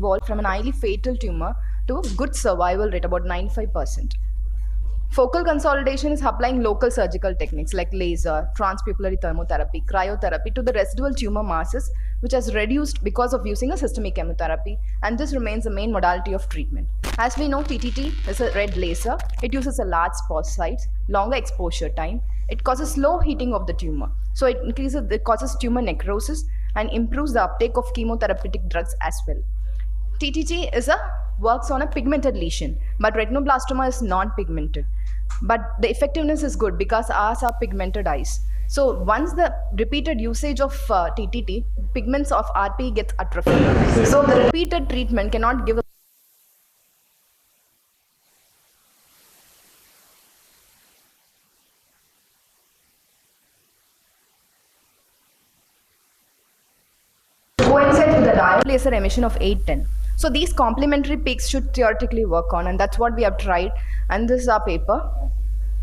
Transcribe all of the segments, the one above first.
evolved from an highly fatal tumor to a good survival rate, about 95%. Focal consolidation is applying local surgical techniques like laser, transpupillary thermotherapy, cryotherapy to the residual tumor masses, which has reduced because of using a systemic chemotherapy, and this remains the main modality of treatment. As we know, TTT is a red laser. It uses a large spot size, longer exposure time. It causes slow heating of the tumor, so it causes tumor necrosis and improves the uptake of chemotherapeutic drugs as well. TTT works on a pigmented lesion, but retinoblastoma is non-pigmented. But the effectiveness is good because ours are pigmented eyes. So once the repeated usage of TTT, pigments of RP gets atrophied. So the repeated treatment cannot give a coincides with the diode laser emission of 810. So these complementary peaks should theoretically work on, and that's what we have tried. And this is our paper.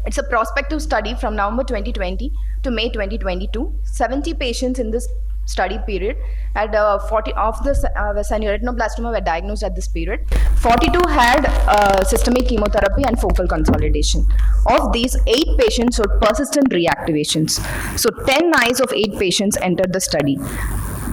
It's a prospective study from November 2020 to May 2022. 70 patients in this study period had 40 of the retinoblastoma were diagnosed at this period. 42 had systemic chemotherapy and focal consolidation. Of these, 8 patients showed persistent reactivations. So 10 eyes of 8 patients entered the study.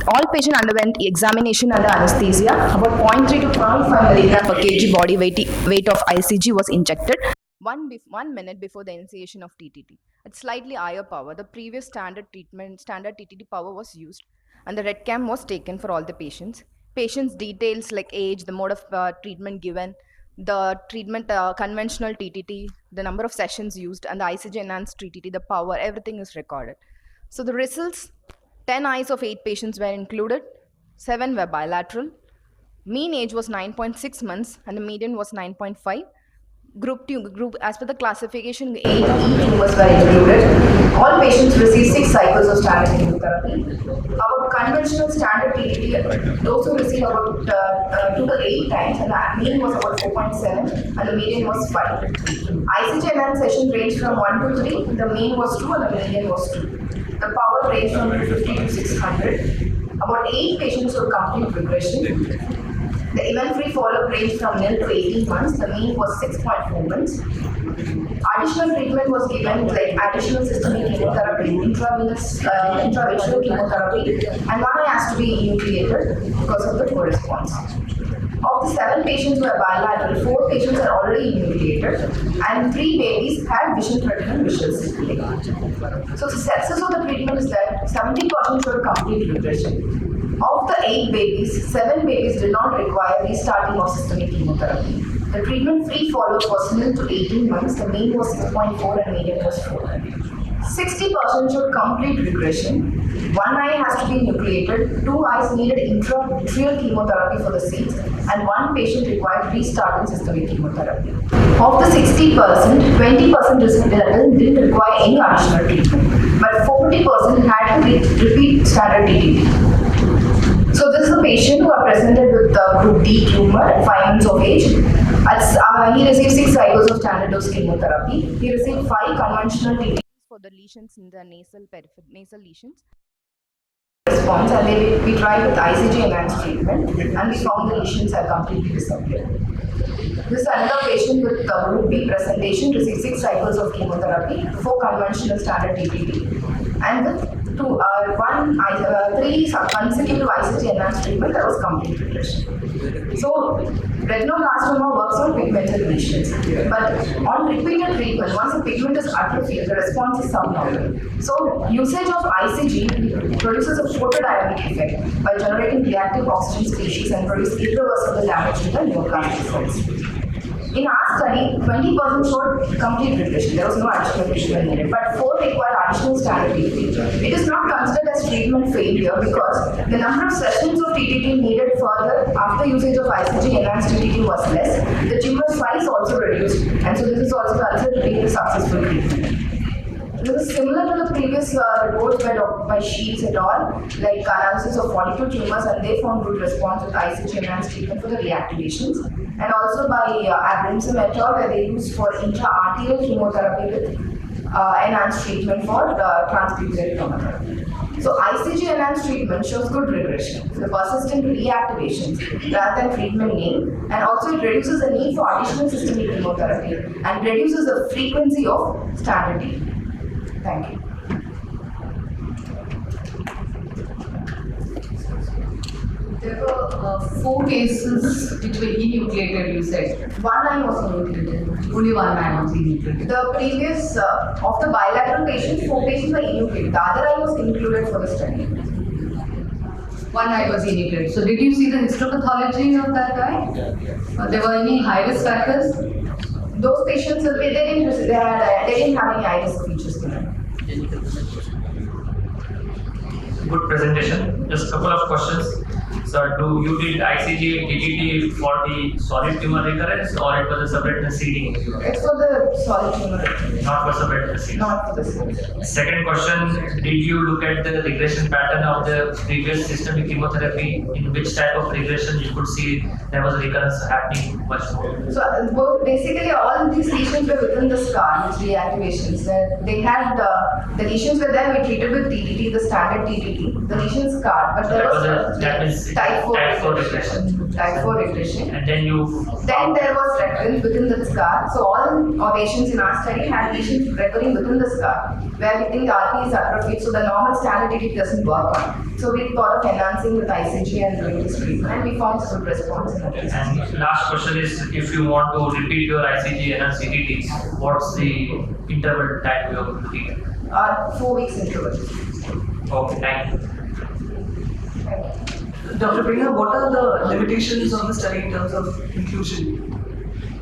All patients underwent examination under anesthesia. About 0.3 to 0.5 milligram per kg body weight of ICG was injected 1 minute before the initiation of TTT. At slightly higher power, the previous standard TTT power was used, and the red cam was taken for all the patients. Patients' details like age, the mode of treatment given, the treatment conventional TTT, the number of sessions used, and the ICG enhanced TTT, the power, everything is recorded. So the results: 10 eyes of 8 patients were included, 7 were bilateral. Mean age was 9.6 months and the median was 9.5. Group as per the classification, age of each tumors were included. All patients received 6 cycles of standard chemotherapy. Our conventional standard TTT, those who received about 2 to 8 times, and the mean was about 4.7 and the median was 5. ICG enhanced session ranged from 1 to 3, the mean was 2 and the median was 2. The power ranged from 250 to 600. About 8 patients showed complete regression. The event-free follow-up ranged from nil to 18 months. The mean was 6.4 months. Additional treatment was given like additional systemic chemotherapy, intravitreal chemotherapy, and one eye has to be enucleated because of the poor response. Of the 7 patients who were bilateral, 4 patients are already enucleated, and 3 babies had vision-threatening visual sequelae. So the success of the treatment is that 70% showed complete regression. Of the 8 babies, 7 babies did not require restarting of systemic chemotherapy. The treatment-free follow-up was nil to 18 months. The mean was 6.4 and median was 4. 60% showed complete regression. 1 eye has to be nucleated, 2 eyes needed intravitreal chemotherapy for the seeds, and 1 patient required restarting systemic chemotherapy. Of the 60%, 20% didn't require any additional treatment, but 40% had to repeat standard TTT. So this is a patient who are presented with group D tumor at 5 months of age. He received 6 cycles of standard dose chemotherapy. He received 5 conventional TTTs for the lesions in the nasal lesions. Response, and we tried with ICG enhanced treatment, and we found the lesions have completely disappeared. This is another patient with group B presentation, received 6 cycles of chemotherapy, 4 conventional standard TTT, and with 3 consecutive ICG enhanced treatment, that was complete regression. So retinoblastoma works on pigmented lesions, but on repeated treatment, once the pigment is atrophied, the response is subnormal. So usage of ICG produces a photodiamic effect by generating reactive oxygen species and produce irreversible damage to the neoplastic cells. In our study, 20% showed complete regression. There was no additional treatment needed, but 4 required additional standard TTT. It is not considered as treatment failure because the number of sessions of TTT needed further after usage of ICG enhanced TTT was less. The tumor size also reduced, and so this is also considered to be a successful treatment. This is similar to the previous reports by Shields et al., like analysis of 42 tumors, and they found good response with ICG enhanced treatment for the reactivations, and also by Abramson et al., where they used for intra-arterial chemotherapy with enhanced treatment for the transpupillary chemotherapy. So ICG enhanced treatment shows good regression, the persistent reactivations rather than treatment name, and also it reduces the need for additional systemic chemotherapy and reduces the frequency of standard TTT. Thank you. There were 4 cases which were enucleated, you said. One line was enucleated. Only one line was enucleated. The previous, of the bilateral patients, 4 patients were enucleated. The other eye was included for the study. One eye was enucleated. So did you see the histopathology of that eye? There were any high-risk factors? Those patients, they didn't have any eye risk features to them. Good presentation. Just a couple of questions. So, do you did ICG TTT for the solid tumor recurrence, or it was a separate seeding? It's for the solid tumor recurrence. Not for separate seeding. Not for the seeding. Second question: did you look at the regression pattern of the previous systemic chemotherapy? In which type of regression you could see there was a recurrence happening much more? So basically all these lesions were within the scar, which reactivations. They had the lesions were there. We treated with TTT, the standard TTT. The lesions scarred, but there was that means type 4 regression. Type 4 regression. And then there was recurrence within the scar. So all our patients in our study had lesions recurring within the scar, where we think the RP is atrophied, so the normal standard TTT doesn't work on. So we thought of enhancing with ICG and doing this treatment, and we found good response in that. And last question is, if you want to repeat your ICG and CTT, what's the interval time you are looking at? 4 weeks interval. Okay, thank you. Dr. Priya, what are the limitations of the study in terms of inclusion?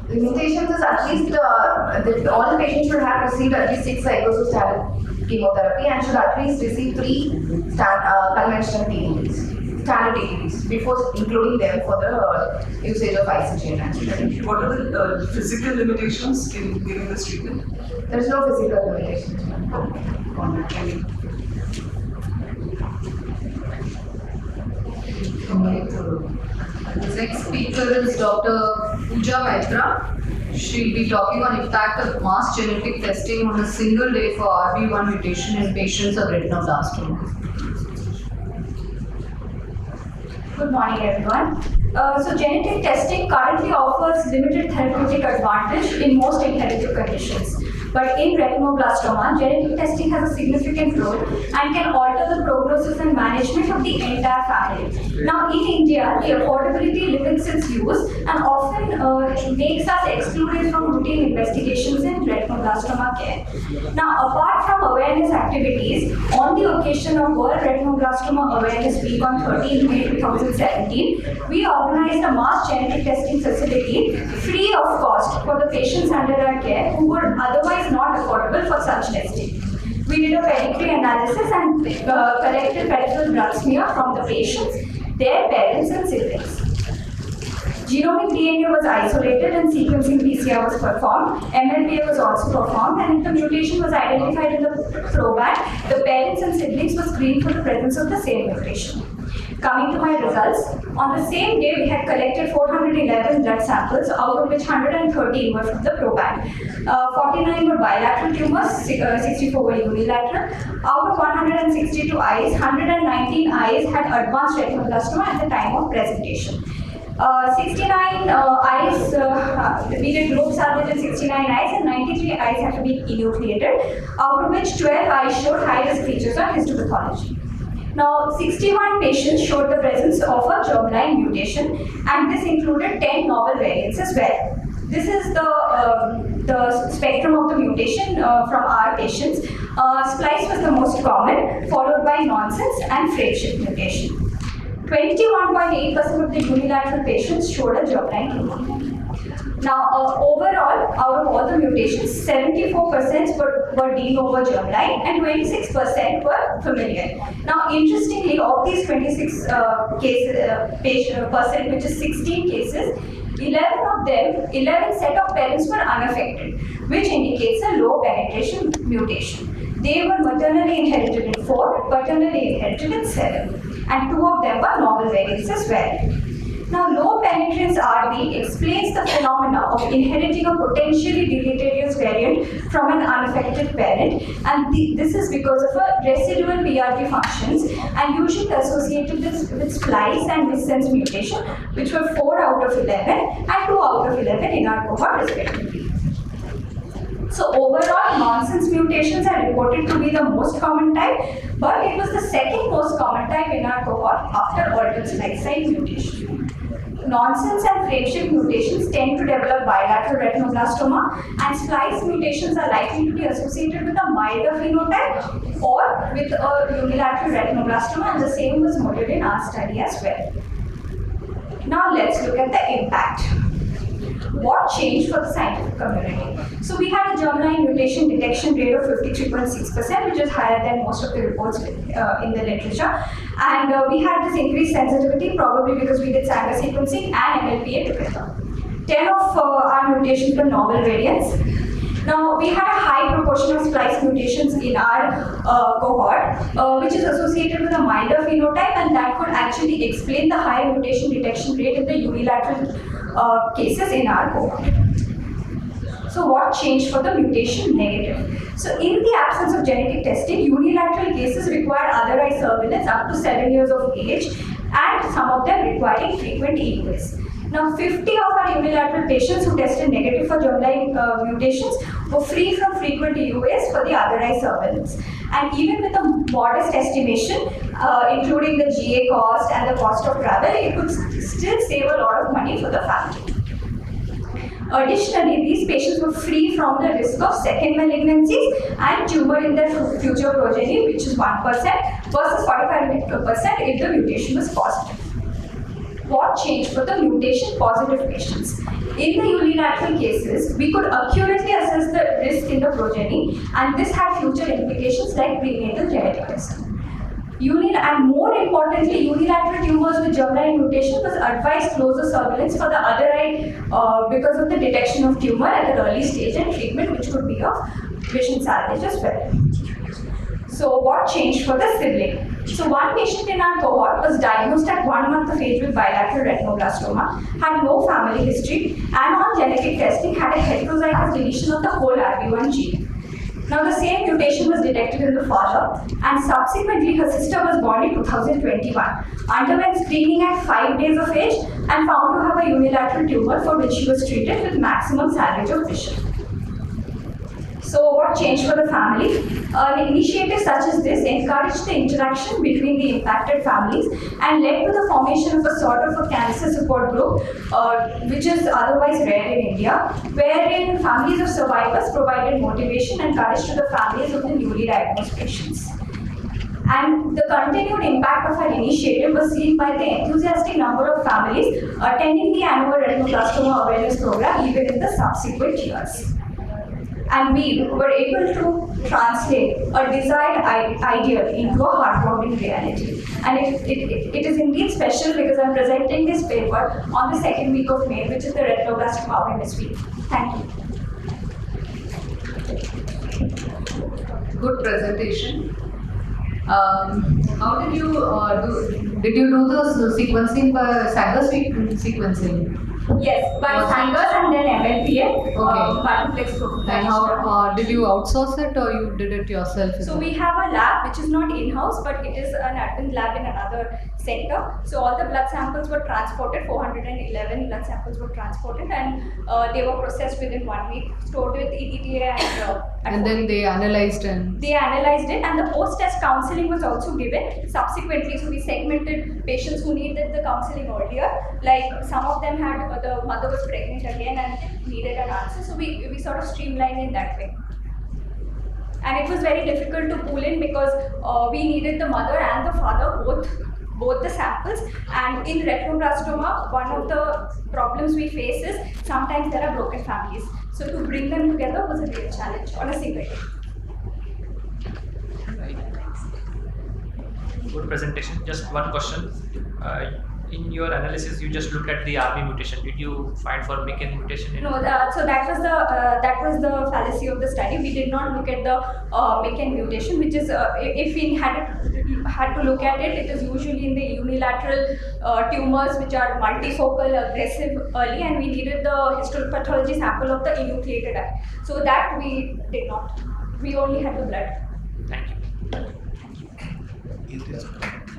Limitations is at least all the patients should have received at least 6 cycles of standard chemotherapy and should at least receive 3 conventional TTTs, standard TTTs, before including them for the usage of ICG enhancement. What are the physical limitations in giving this treatment? There is no physical limitations. The next speaker is Dr. Pooja Maitra. She'll be talking on impact of mass genetic testing on a single day for RB1 mutation in patients of retinoblastoma. Good morning, everyone. So genetic testing currently offers limited therapeutic advantage in most inherited conditions. But in retinoblastoma, genetic testing has a significant role and can alter the prognosis and management of the entire family. Now, in India, the affordability limits its use and often makes us excluded from routine investigations in retinoblastoma care. Now, apart from awareness activities, on the occasion of World Retinoblastoma Awareness Week on 13 May 2017, we organized a mass genetic testing facility free of cost for the patients under our care who would otherwise not affordable for such testing. We did a pedigree analysis and collected peripheral blood smear from the patients, their parents and siblings. Genomic DNA was isolated and sequencing PCR was performed. MLPA was also performed, and if the mutation was identified in the proband, the parents and siblings were screened for the presence of the same mutation. Coming to my results, on the same day we had collected 411 blood samples, out of which 113 were from the proband. 49 were bilateral tumors, 64 were unilateral. Out of 162 eyes, 119 eyes had advanced retinoblastoma at the time of presentation. 69 eyes, we did group salvage in 69 eyes, and 93 eyes had to be enucleated, out of which 12 eyes showed high-risk features on histopathology. Now, 61 patients showed the presence of a germline mutation, and this included 10 novel variants as well. This is the spectrum of the mutation from our patients. Splice was the most common, followed by nonsense and frameshift mutation. 21.8% of the unilateral patients showed a germline tumor. Now, overall, out of all the mutations, 74% were de novo germline and 26% were familial. Now, interestingly, of these 26 percent, which is 16 cases, 11 set of parents were unaffected, which indicates a low penetration mutation. They were maternally inherited in 4, paternally inherited in 7, and 2 of them were novel variants as well. Now, low penetrance variance RB explains the phenomena of inheriting a potentially deleterious variant from an unaffected parent, and this is because of a residual PRP functions and usually associated with splice and missense mutation, which were 4 out of 11 and 2 out of 11 in our cohort respectively. So overall, nonsense mutations are reported to be the most common type, but it was the second most common type in our cohort after altered splice site mutation. Nonsense and frameshift mutations tend to develop bilateral retinoblastoma, and splice mutations are likely to be associated with a milder phenotype or with a unilateral retinoblastoma, and the same was noted in our study as well. Now let's look at the impact. What changed for the scientific community? So we had a germline mutation detection rate of 53.6%, which is higher than most of the reports in the literature. And we had this increased sensitivity probably because we did Sanger sequencing and MLPA together. 10 of our mutations were novel variants. Now, we had a high proportion of splice mutations in our cohort, which is associated with a milder phenotype, and that could actually explain the high mutation detection rate in the unilateral cases in our cohort. So what changed for the mutation negative? So in the absence of genetic testing, unilateral cases require other eye surveillance up to 7 years of age, and some of them requiring frequent EUAs. Now 50 of our unilateral patients who tested negative for germline mutations were free from frequent EUAs for the other eye surveillance. And even with a modest estimation, including the GA cost and the cost of travel, it could still save a lot of money for the family. Additionally, these patients were free from the risk of second malignancies and tumor in their future progeny, which is 1% versus 45% if the mutation was positive. What changed for the mutation positive patients? In the unilateral cases, we could accurately assess the risk in the progeny, and this had future implications like prenatal genetic testing. And more importantly, unilateral tumors with germline mutation was advised closer surveillance for the other eye because of the detection of tumor at an early stage and treatment, which could be of vision salvage as well. So what changed for the sibling? So one patient in our cohort was diagnosed at 1 month of age with bilateral retinoblastoma, had no family history, and on genetic testing had a heterozygous deletion of the whole RB1 gene. Now the same mutation was detected in the father, and subsequently her sister was born in 2021, underwent screening at 5 days of age and found to have a unilateral tumor for which she was treated with maximum salvage of vision. So what changed for the family? An initiative such as this encouraged the interaction between the impacted families and led to the formation of a sort of a cancer support group, which is otherwise rare in India, wherein families of survivors provided motivation and courage to the families of the newly diagnosed patients. And the continued impact of our initiative was seen by the enthusiastic number of families attending the annual retinoblastoma awareness program even in the subsequent years. And we were able to translate a desired ideal into a heartwarming reality. And it is indeed special because I'm presenting this paper on the second week of May, which is the Retinoblastoma Awareness Week. Thank you. Good presentation. How did you did you do the sequencing by Sanger sequencing? Yes, by Sangers and then MLPA, multiplex protein. And how did you outsource it or you did it yourself? So we have a lab which is not in-house, but it is an admin lab in another center. So all the blood samples were transported, 411 blood samples were transported, and they were processed within 1 week, stored with EDTA and then they analyzed and... They analyzed it, and the post-test counseling was also given subsequently. So we segmented patients who needed the counseling earlier. Like some of them had, the mother was pregnant again and needed an answer. So we sort of streamlined in that way. And it was very difficult to pull in because we needed the mother and the father both the samples. And in retinoblastoma, one of the problems we face is sometimes there are broken families. So to bring them together was a real challenge on a single day. Good presentation. Just one question. in your analysis you just look at the RB mutation. Did you find for MECN mutation? No, so that was the fallacy of the study. We did not look at the MECN mutation, which is if we had to look at it, it is usually in the unilateral tumors which are multifocal, aggressive early, and we needed the histopathology sample of the enucleated eye. So that we did not. We only had the blood. Thank you. It is,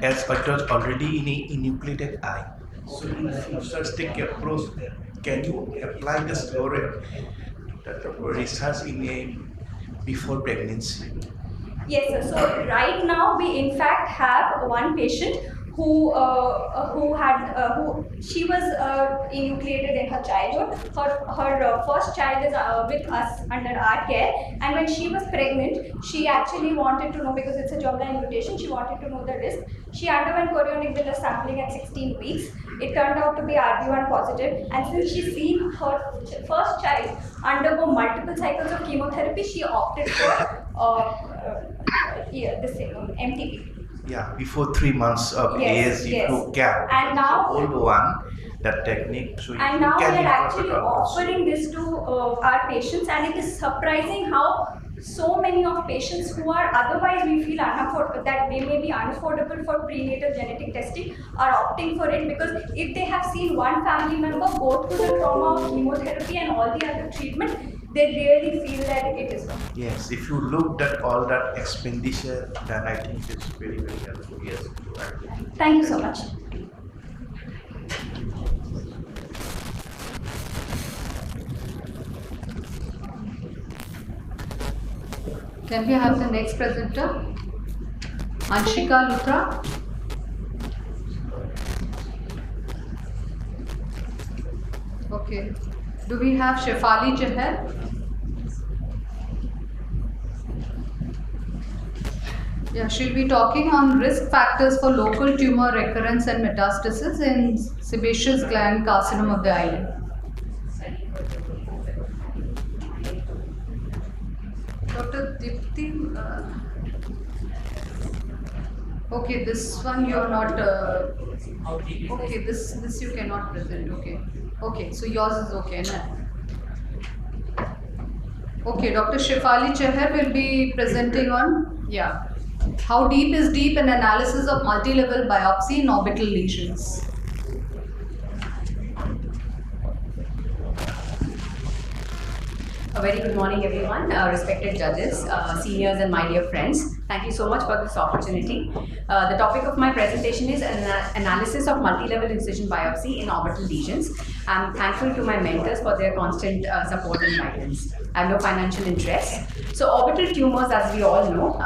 as it was already in a enucleated eye. So in futuristic approach, can you apply the story that research in a before pregnancy? Yes, sir. So right now we in fact have one patient who she was enucleated in her childhood. Her first child is with us under our care, and when she was pregnant, she actually wanted to know, because it's a germline mutation, she wanted to know the risk. She underwent chorionic villus sampling at 16 weeks. It turned out to be RB1 positive, and since she's seen her first child undergo multiple cycles of chemotherapy, she opted for this MTP. Yeah, before 3 months of Yes, age, yes. you can. And now- old one, that technique. So And you now we can are incorporate actually also. offering this to our patients, and it is surprising how so many of patients who are otherwise we feel unaffordable, that they may be unaffordable for prenatal genetic testing, are opting for it, because if they have seen one family member go through the trauma of chemotherapy and all the other treatment, they really feel that it is wrong. Yes, if you looked at all that expenditure, then I think it's very, very helpful. Yes. Thank you so much. Can we have the next presenter? Anshika Luthra. Okay. Do we have Shefali Chahar? Yeah, she'll be talking on risk factors for local tumor recurrence and metastasis in sebaceous gland carcinoma of the eyelid. Dr. Dipti, okay, this one you are not. Okay, this you cannot present. Okay, okay, so yours is okay, na? Okay, Dr. Shefali Chahar will be presenting on, yeah, how deep is deep, an analysis of multi-level biopsy in orbital lesions. A very good morning, everyone, respected judges, seniors, and my dear friends. Thank you so much for this opportunity. The topic of my presentation is an analysis of multi-level incision biopsy in orbital lesions. I'm thankful to my mentors for their constant support and guidance. I have no financial interest. So orbital tumors, as we all know,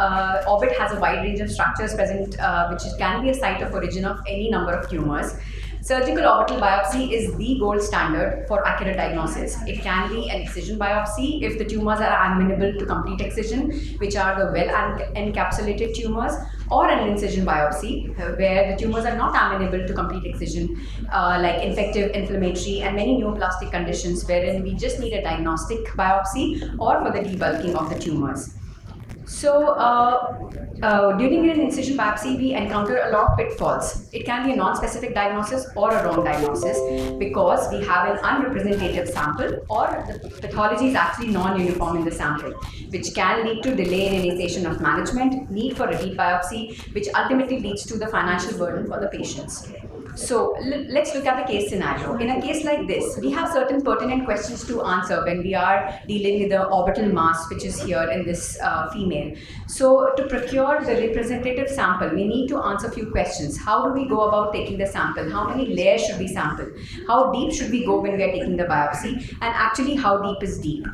orbit has a wide range of structures present, which can be a site of origin of any number of tumors. Surgical orbital biopsy is the gold standard for accurate diagnosis. It can be an excision biopsy if the tumors are amenable to complete excision, which are the well encapsulated tumors, or an incision biopsy where the tumors are not amenable to complete excision, like infective, inflammatory, and many neoplastic conditions wherein we just need a diagnostic biopsy or for the debulking of the tumors. So during an incision biopsy, we encounter a lot of pitfalls. It can be a non-specific diagnosis or a wrong diagnosis because we have an unrepresentative sample, or the pathology is actually non-uniform in the sample, which can lead to delay in initiation of management, need for a deep biopsy, which ultimately leads to the financial burden for the patients. So let's look at the case scenario. In a case like this, we have certain pertinent questions to answer when we are dealing with the orbital mass, which is here in this female. So to procure the representative sample, we need to answer a few questions. How do we go about taking the sample? How many layers should we sample? How deep should we go when we are taking the biopsy? And actually, how deep is deep?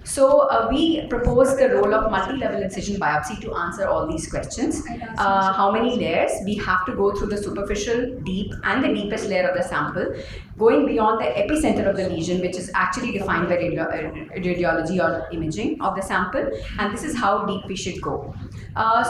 So we propose the role of multi-level incision biopsy to answer all these questions. How many layers? We have to go through the superficial, deep, and the deepest layer of the sample, going beyond the epicenter of the lesion, which is actually defined by radiology or imaging of the sample, and this is how deep we should go.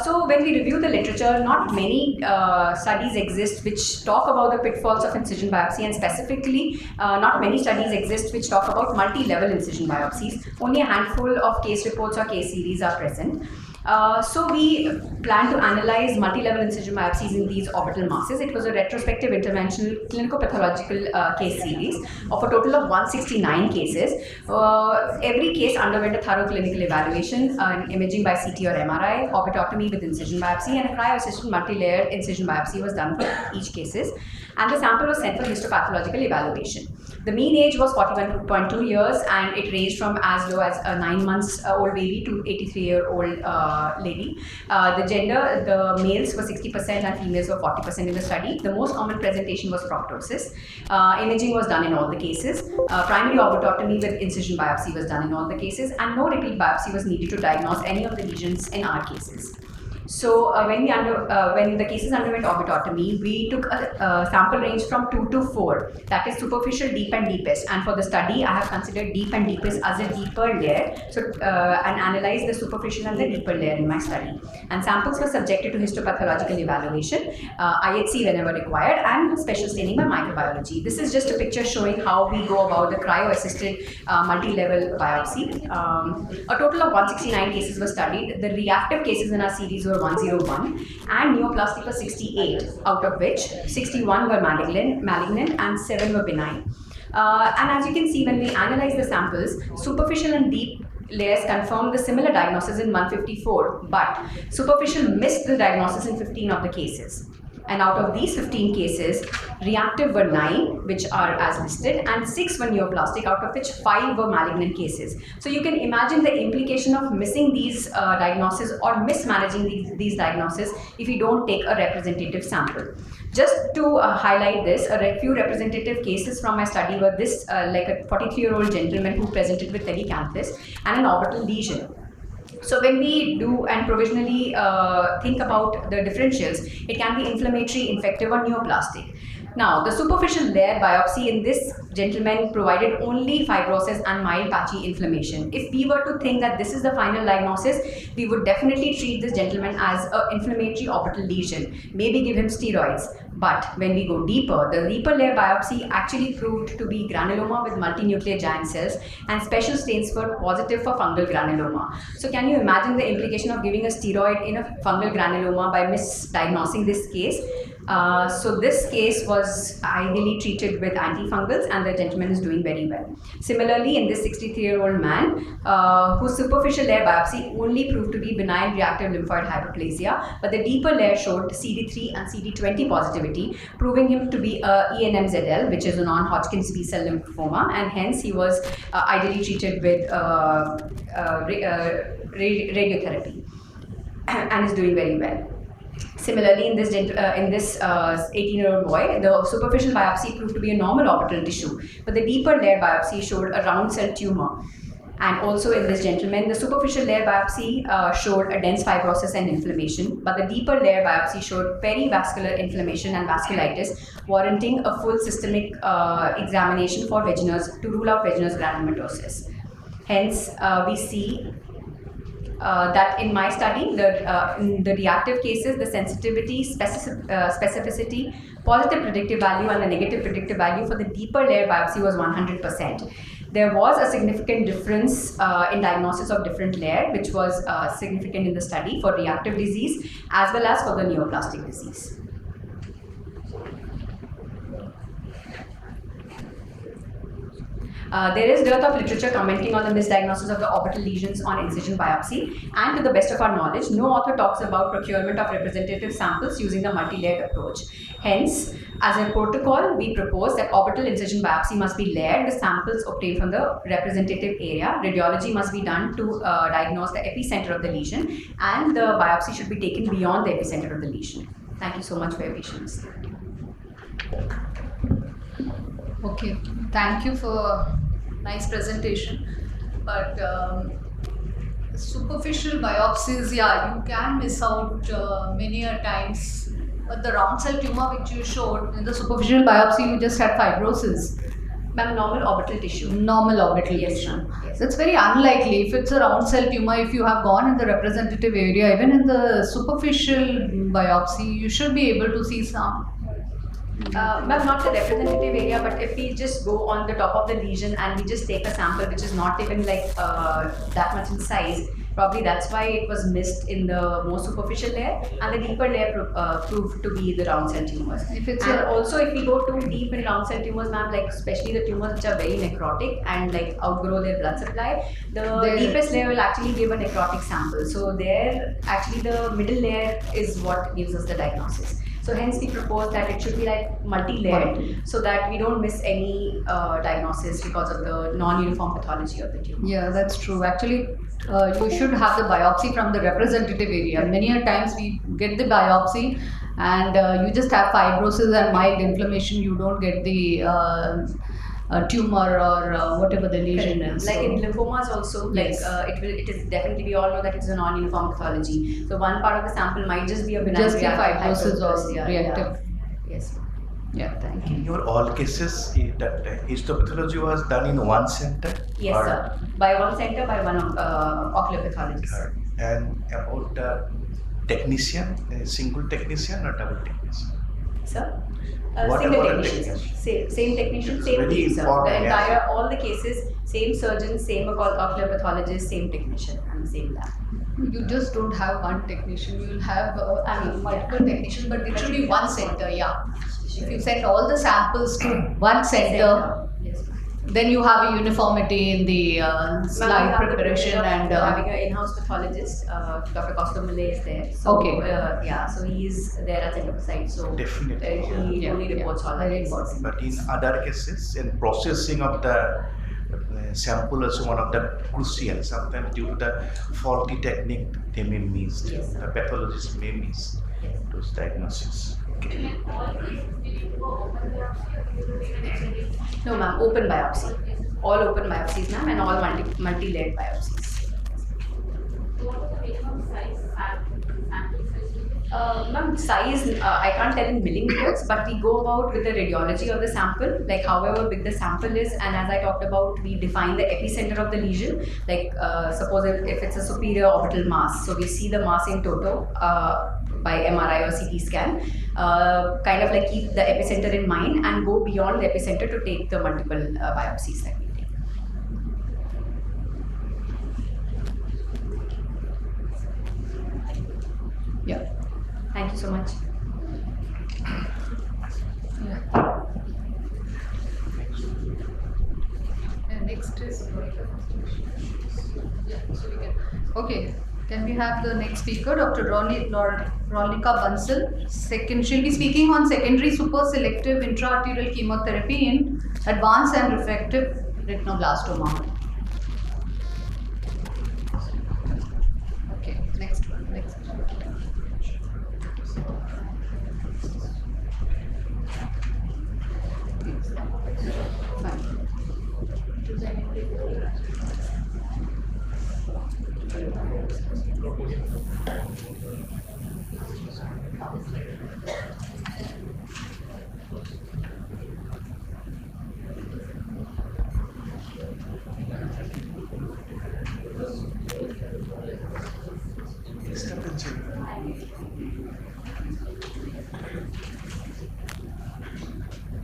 So when we review the literature, not many studies exist which talk about the pitfalls of incision biopsy, and specifically not many studies exist which talk about multi-level incision biopsies. Only a handful of case reports or case series are present. So we plan to analyze multi-level incision biopsies in these orbital masses. It was a retrospective interventional clinico-pathological case series of a total of 169 cases. Every case underwent a thorough clinical evaluation, imaging by CT or MRI, orbitotomy with incision biopsy, and a cryo-assisted multi-layered incision biopsy was done for each cases. And the sample was sent for histopathological evaluation. The mean age was 41.2 years, and it ranged from as low as a 9 months old baby to 83-year-old lady. The gender, the males were 60% and females were 40% in the study. The most common presentation was proptosis. Imaging was done in all the cases. Primary orbitotomy with incision biopsy was done in all the cases, and no repeat biopsy was needed to diagnose any of the lesions in our cases. So when the cases underwent orbitotomy, we took a sample range from 2 to 4, that is superficial, deep and deepest. And for the study, I have considered deep and deepest as a deeper layer, so and analyzed the superficial and the deeper layer in my study. And samples were subjected to histopathological evaluation, IHC whenever required, and special staining by microbiology. This is just a picture showing how we go about the cryo-assisted multi-level biopsy. A total of 169 cases were studied. The reactive cases in our series were 101 and neoplastic was 68, out of which 61 were malignant and 7 were benign. And as you can see, when we analyze the samples, superficial and deep layers confirmed the similar diagnosis in 154, but superficial missed the diagnosis in 15 of the cases. And out of these 15 cases, reactive were 9, which are as listed, and 6 were neoplastic, out of which 5 were malignant cases. So you can imagine the implication of missing these diagnoses or mismanaging these diagnoses if you don't take a representative sample. Just to highlight this, a few representative cases from my study were this, like a 43-year-old gentleman who presented with telecanthus and an orbital lesion. So when we do and provisionally think about the differentials, it can be inflammatory, infective, or neoplastic. Now, the superficial layer biopsy in this gentleman provided only fibrosis and mild patchy inflammation. If we were to think that this is the final diagnosis, we would definitely treat this gentleman as an inflammatory orbital lesion, maybe give him steroids. But when we go deeper, the deeper layer biopsy actually proved to be granuloma with multinuclear giant cells, and special stains were positive for fungal granuloma. So can you imagine the implication of giving a steroid in a fungal granuloma by misdiagnosing this case? So this case was ideally treated with antifungals, and the gentleman is doing very well. Similarly, in this 63-year-old man whose superficial layer biopsy only proved to be benign reactive lymphoid hyperplasia, but the deeper layer showed CD3 and CD20 positivity, proving him to be a ENMZL, which is a non-Hodgkin's B-cell lymphoma, and hence he was ideally treated with radiotherapy and is doing very well. Similarly, in this 18-year-old boy, the superficial biopsy proved to be a normal orbital tissue, but the deeper layer biopsy showed a round cell tumor. And also in this gentleman, the superficial layer biopsy showed a dense fibrosis and inflammation, but the deeper layer biopsy showed perivascular inflammation and vasculitis, warranting a full systemic examination for Wegener's to rule out Wegener's granulomatosis. Hence, we see that in my study, in the reactive cases, the sensitivity, specificity, positive predictive value, and the negative predictive value for the deeper layer biopsy was 100%. There was a significant difference in diagnosis of different layer, which was significant in the study for reactive disease as well as for the neoplastic disease. There is dearth of literature commenting on the misdiagnosis of the orbital lesions on incision biopsy, and to the best of our knowledge, no author talks about procurement of representative samples using the multi-layered approach. Hence, as a protocol, we propose that orbital incision biopsy must be layered with samples obtained from the representative area. Radiology must be done to diagnose the epicenter of the lesion, and the biopsy should be taken beyond the epicenter of the lesion. Thank you so much for your patience. Okay, thank you for nice presentation. But superficial biopsies, yeah, you can miss out many a times. But the round cell tumor which you showed in the superficial biopsy, you just had fibrosis. Ma'am, normal orbital tissue. Normal orbital tissue. Yes. So it's very unlikely if it's a round cell tumor, if you have gone in the representative area, even in the superficial biopsy, you should be able to see some. Ma'am, not the representative area, but if we just go on the top of the lesion and we just take a sample which is not even like that much in size, Probably that's why it was missed in the more superficial layer, and the deeper layer proved to be the round cell tumors. Also, if we go too deep in round cell tumors, ma'am, like especially the tumors which are very necrotic and like outgrow their blood supply, the deepest layer will actually give a necrotic sample. So there, actually the middle layer is what gives us the diagnosis. So hence we propose that it should be like multi-layered, so that we don't miss any diagnosis because of the non-uniform pathology of the tumor. Yeah, that's true. Actually, you should have the biopsy from the representative area. Many a times we get the biopsy and you just have fibrosis and mild inflammation. You don't get the tumor or whatever the lesion is. Like in lymphomas also, Yes. it is definitely, we all know that it's a non-uniform pathology. So one part of the sample might just be a benign Just the reactive fibrosis or hyperplasia. reactive. Yes. Yeah, thank you. In your all cases, that histopathology was done in one center? Yes, or- sir. By one center, by one ocular pathologist. And about the technician, a single technician or double technician? Sir? What Single about the technician, sir. technician? Same technician, It's same very team, sir. important, The yes. entire, all the cases, same surgeon, same ocular pathologist, same technician, and the same lab. You just don't have one technician. You will have multiple technicians, but it should be one center. Yeah. If you send all the samples to one center, Yes, ma'am. then you have a uniformity in the slide preparation and. Having an in-house pathologist, Dr. Costa Malay is there. So, Okay. yeah, so he is there at the site. So Definitely. he Yeah, only yeah. reports all the Very cases. important. But in other cases, in processing of the sample also one of the crucial. Sometimes due to the faulty technique, they may miss. Yes. The pathologist may miss Yes. those diagnoses. Okay. No, ma'am, open biopsy. All open biopsies, ma'am, and all multi-layered biopsies. Ma'am, size, I can't tell in millimeters, but we go about with the radiology of the sample, like however big the sample is, and as I talked about, we define the epicenter of the lesion, like suppose if it's a superior orbital mass, so we see the mass in toto by MRI or CT scan, kind of like keep the epicenter in mind and go beyond the epicenter to take the multiple biopsies that we take. Yeah. Thank you so much. And next is. Yeah, so we can. Okay. Can we have the next speaker, Dr. Rolika Bansal? She'll be speaking on secondary super selective intraarterial chemotherapy in advanced and refractive retinoblastoma. Okay, next one. Next. Fine.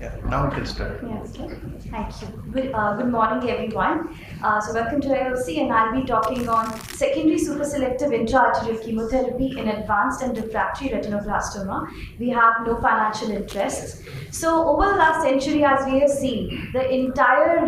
Yeah, now we can start. Yes, okay. Thank you. Good morning, everyone. So welcome to IOC, and I'll be talking on secondary superselective intraarterial chemotherapy in advanced and refractory retinoblastoma. We have no financial interests. So over the last century, as we have seen, the entire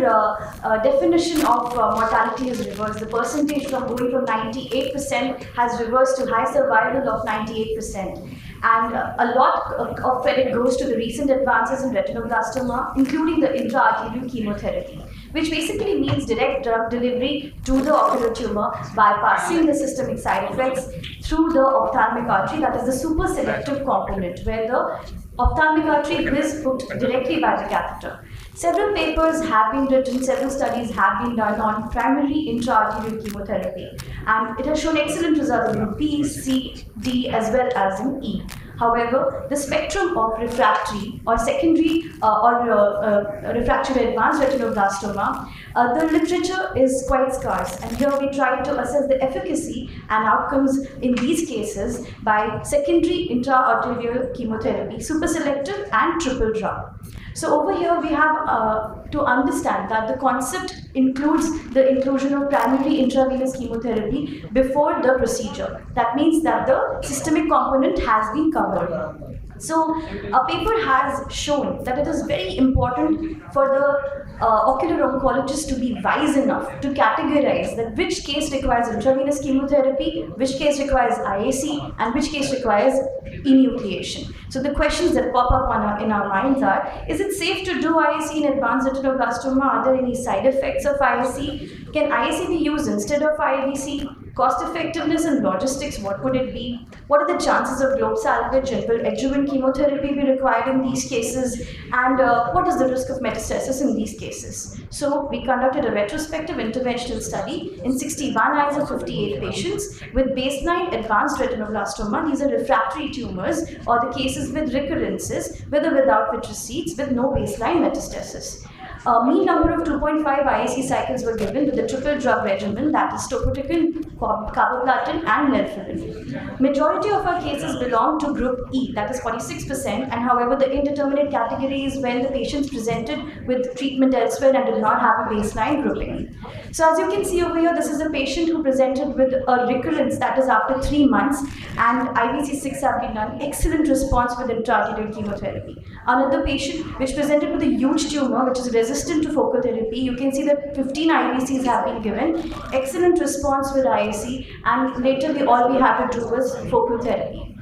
definition of mortality has reversed. The percentage from going from 98% has reversed to high survival of 98%. And a lot of credit goes to the recent advances in retinoblastoma, including the intraarterial chemotherapy, which basically means direct drug delivery to the ocular tumor, bypassing the systemic side effects through the ophthalmic artery, that is the super selective component, where the ophthalmic artery is hooked directly by the catheter. Several papers have been written, several studies have been done on primary intraarterial chemotherapy, and it has shown excellent results in group B, C, D, as well as in E. However, the spectrum of refractory or secondary refractory advanced retinoblastoma, the literature is quite scarce, and here we try to assess the efficacy and outcomes in these cases by secondary intraarterial chemotherapy, super selective and triple drug. So over here we have to understand that the concept includes the inclusion of primary intravenous chemotherapy before the procedure. That means that the systemic component has been covered. So a paper has shown that it is very important for the ocular oncologist to be wise enough to categorize that which case requires intravenous chemotherapy, which case requires IAC, and which case requires enucleation. So the questions that pop up in our minds are, is it safe to do IAC in advanced retinoblastoma? Are there any side effects of IAC? Can IAC be used instead of IVC? Cost effectiveness and logistics, what would it be? What are the chances of globe salvage, and will adjuvant chemotherapy be required in these cases? And what is the risk of metastasis in these cases? So we conducted a retrospective interventional study in 61 eyes of 58 patients with baseline advanced retinoblastoma. These are refractory tumors or the cases with recurrences, with or without vitreous seeds, with no baseline metastasis. A mean number of 2.5 IAC cycles were given with the triple drug regimen, that is topotecan, carboplatin and melphalan. Majority of our cases belong to group E, that is 46%, and however the indeterminate category is when the patients presented with treatment elsewhere and did not have a baseline grouping. So as you can see over here, this is a patient who presented with a recurrence, that is after 3 months, and IVC6 have been done. Excellent response with intraarterial chemotherapy. Another patient which presented with a huge tumor which is resistant to focal therapy. You can see that 15 IVCs have been given. Excellent response with IVC, and later all we had to do was focal therapy.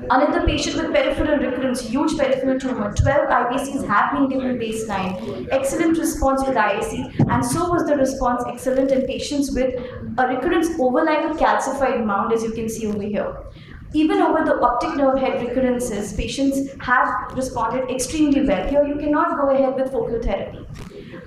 Another patient with peripheral recurrence, huge peripheral tumor, 12 IVCs have been given baseline. Excellent response with IVC, and so was the response excellent in patients with a recurrence over like a calcified mound, as you can see over here. Even over the optic nerve head recurrences, patients have responded extremely well. Here you cannot go ahead with focal therapy.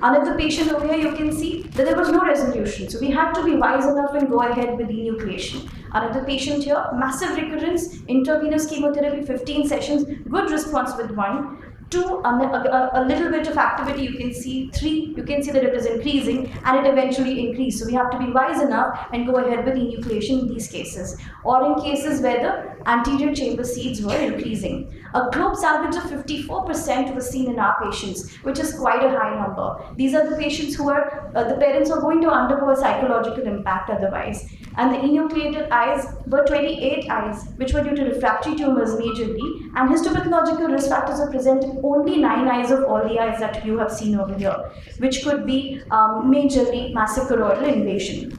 Another patient over here, you can see that there was no resolution. So we had to be wise enough and go ahead with enucleation. Another patient here, massive recurrence, intravenous chemotherapy, 15 sessions, good response with 1. 2, a little bit of activity, you can see. 3, you can see that it is increasing, and it eventually increased. So we have to be wise enough and go ahead with enucleation in these cases, or in cases where the anterior chamber seeds were increasing. A globe salvage of 54% was seen in our patients, which is quite a high number. These are the patients who are, the parents are going to undergo a psychological impact otherwise. And the enucleated eyes were 28 eyes, which were due to refractory tumors majorly, and histopathological risk factors are present in only 9 eyes of all the eyes that you have seen over here, which could be majorly massacroidal invasion.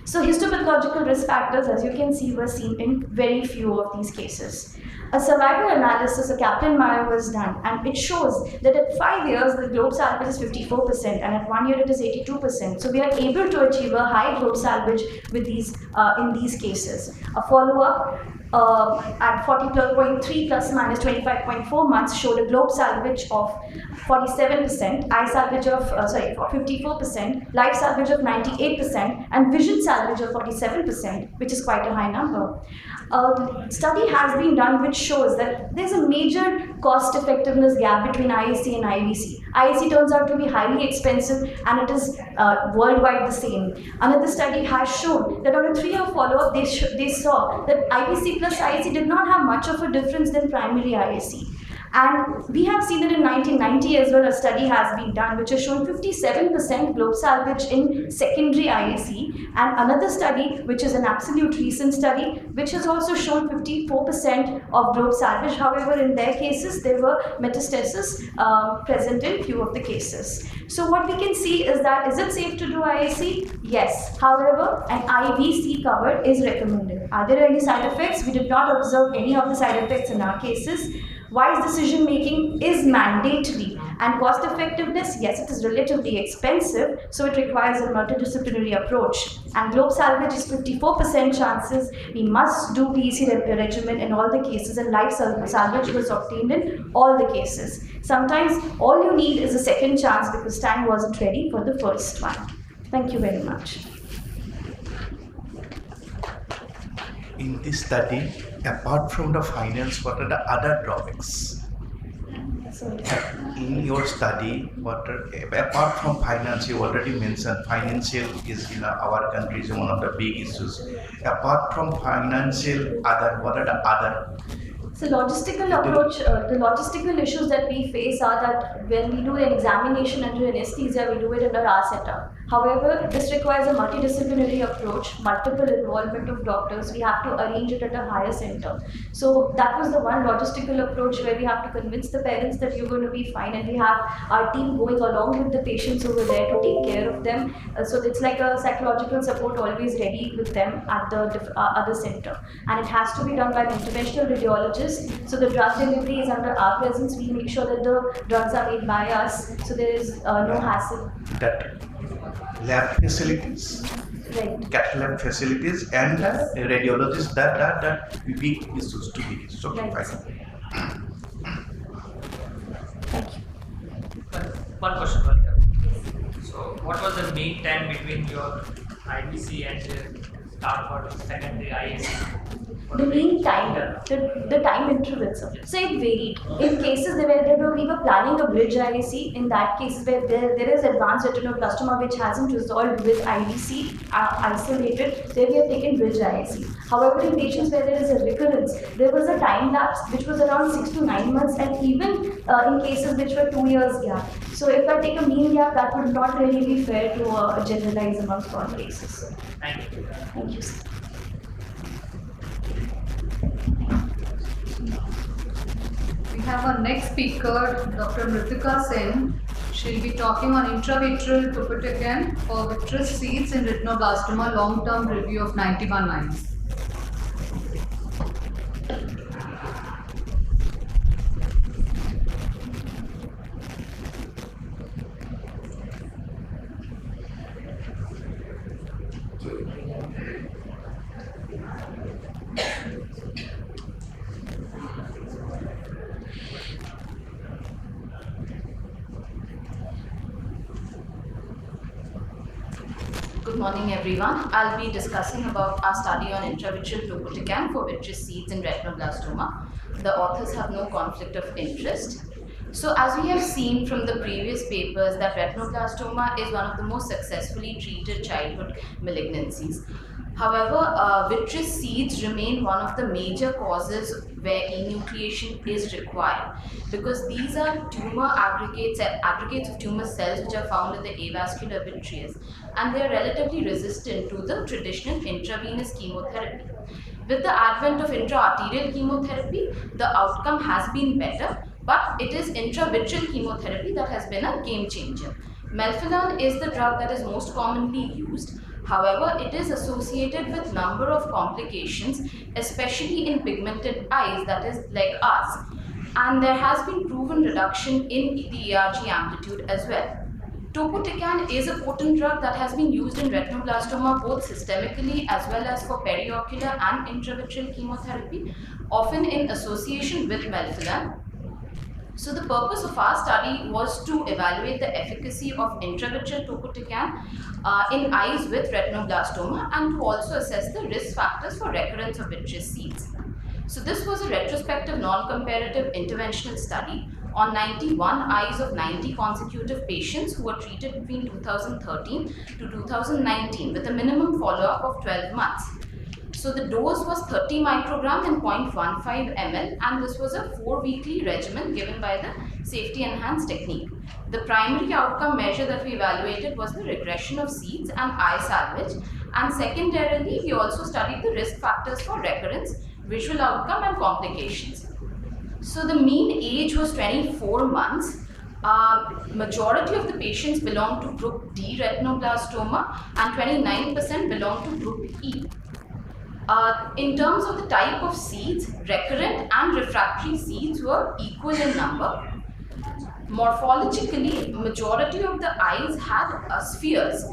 So histopathological risk factors, as you can see, were seen in very few of these cases. A survival analysis, a Kaplan-Meier, was done, and it shows that at 5 years, the globe salvage is 54%, and at 1 year, it is 82%. So we are able to achieve a high globe salvage with these in these cases. A follow-up at 40.3 plus minus 25.4 months showed a globe salvage of 47%, eye salvage of 54%, life salvage of 98%, and vision salvage of 47%, which is quite a high number. A study has been done which shows that there's a major cost effectiveness gap between IAC and IVC. IAC turns out to be highly expensive, and it is worldwide the same. Another study has shown that on a 3-year follow-up, they saw that IVC plus IAC did not have much of a difference than primary IAC. And we have seen that in 1990 as well, a study has been done which has shown 57% globe salvage in secondary IAC, and another study which is an absolute recent study which has also shown 54% of globe salvage. However, in their cases, there were metastasis present in few of the cases. So what we can see is that, is it safe to do IAC? Yes. However, an IVC cover is recommended. Are there any side effects? We did not observe any of the side effects in our cases. Wise decision making is mandatory, and cost effectiveness, yes, it is relatively expensive, so it requires a multidisciplinary approach. And globe salvage is 54% chances. We must do PEC regimen in all the cases, and life salvage was obtained in all the cases. Sometimes all you need is a second chance because time wasn't ready for the first one. Thank you very much. In this study, apart from the finance, what are the other drawbacks? In your study, apart from finance, you already mentioned financial is in our country is one of the big issues. Apart from financial, what are the other So the logistical issues that we face are that when we do an examination under anesthesia, we do it under our setup. However, this requires a multidisciplinary approach, multiple involvement of doctors. We have to arrange it at a higher center. So that was the one logistical approach where we have to convince the parents that you're going to be fine, and we have our team going along with the patients over there to take care of them. So it's like a psychological support always ready with them at the other center. And it has to be done by an interventional radiologist. So the drug delivery is under our presence. We make sure that the drugs are made by us, so there is no hassle. That lab facilities, Right. cath lab facilities, and radiologists, that big issues to be. So Right. fine. One question, Malika. So, what was the mean time between your IDC and the start for the second day IAC? The mean time, the time interval, sir. So it varied. In cases where we were planning a bridge IAC, in that case where there is advanced retinoblastoma which hasn't resolved with IDC isolated, there we have taken bridge IAC. However, in patients where there is a recurrence, there was a time lapse which was around 6 to 9 months, and even in cases which were 2 years gap. So if I take a mean gap, that would not really be fair to generalize amongst all cases. Thank you. Thank you, sir. We have our next speaker, Dr. Mritika Sen. She'll be talking on intravitreal topotecan for vitreous seeds in retinoblastoma, long-term review of 91 lines. Good morning, everyone. I'll be discussing about our study on intravitreal topotecan for vitreous seeds in retinoblastoma. The authors have no conflict of interest. So as we have seen from the previous papers that retinoblastoma is one of the most successfully treated childhood malignancies. However, vitreous seeds remain one of the major causes where enucleation is required, because these are tumor aggregates of tumor cells which are found in the avascular vitreous, and they are relatively resistant to the traditional intravenous chemotherapy. With the advent of intraarterial chemotherapy, the outcome has been better, but it is intravitreal chemotherapy that has been a game changer. Melphalan is the drug that is most commonly used. However, it is associated with number of complications, especially in pigmented eyes, that is like us. And there has been proven reduction in the ERG amplitude as well. Topotecan is a potent drug that has been used in retinoblastoma both systemically as well as for periocular and intravitreal chemotherapy, often in association with melphalan. So the purpose of our study was to evaluate the efficacy of intravitreal topotecan in eyes with retinoblastoma, and to also assess the risk factors for recurrence of vitreous seeds. So this was a retrospective non-comparative interventional study on 91 eyes of 90 consecutive patients who were treated between 2013 to 2019 with a minimum follow-up of 12 months. So the dose was 30 microgram and 0.15 ml, and this was a 4-weekly regimen given by the safety enhanced technique. The primary outcome measure that we evaluated was the regression of seeds and eye salvage, and secondarily we also studied the risk factors for recurrence, visual outcome and complications. So the mean age was 24 months. Majority of the patients belong to group D retinoblastoma and 29% belong to group E. In terms of the type of seeds, recurrent and refractory seeds were equal in number. Morphologically, majority of the eyes had spheres,